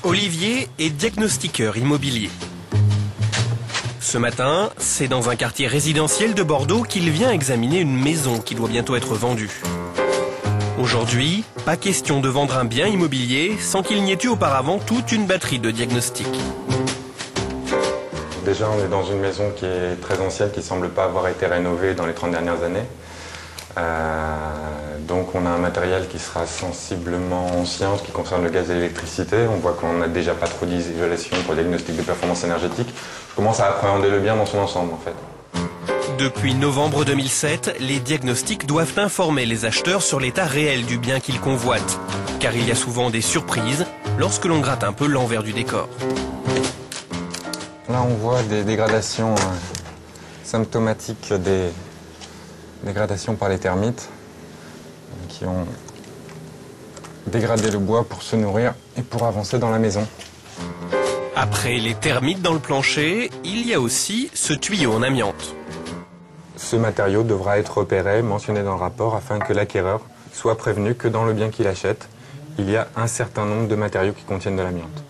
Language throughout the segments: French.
Olivier est diagnostiqueur immobilier. Ce matin, c'est dans un quartier résidentiel de Bordeaux qu'il vient examiner une maison qui doit bientôt être vendue. Aujourd'hui, pas question de vendre un bien immobilier sans qu'il n'y ait eu auparavant toute une batterie de diagnostics. Déjà, on est dans une maison qui est très ancienne, qui ne semble pas avoir été rénovée dans les 30 dernières années. Donc on a un matériel qui sera sensiblement ancien en ce qui concerne le gaz et l'électricité. On voit qu'on n'a déjà pas trop d'isolation pour le diagnostic de performance énergétique. Je commence à appréhender le bien dans son ensemble en fait. Depuis novembre 2007, les diagnostics doivent informer les acheteurs sur l'état réel du bien qu'ils convoitent. Car il y a souvent des surprises lorsque l'on gratte un peu l'envers du décor. Là on voit des dégradations symptomatiques des dégradations par les termites qui ont dégradé le bois pour se nourrir et pour avancer dans la maison. Après les termites dans le plancher, il y a aussi ce tuyau en amiante. Ce matériau devra être repéré, mentionné dans le rapport, afin que l'acquéreur soit prévenu que dans le bien qu'il achète, il y a un certain nombre de matériaux qui contiennent de l'amiante.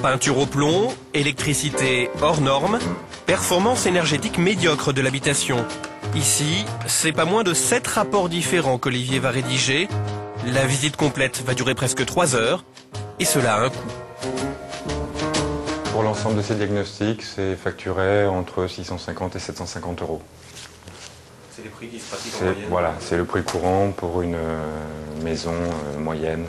Peinture au plomb, électricité hors norme, performance énergétique médiocre de l'habitation. Ici, c'est pas moins de 7 rapports différents qu'Olivier va rédiger. La visite complète va durer presque 3 heures, et cela a un coût. Pour l'ensemble de ces diagnostics, c'est facturé entre 650 et 750 euros. C'est les prix qui se pratiquent en moyenne. Voilà, c'est le prix courant pour une maison moyenne.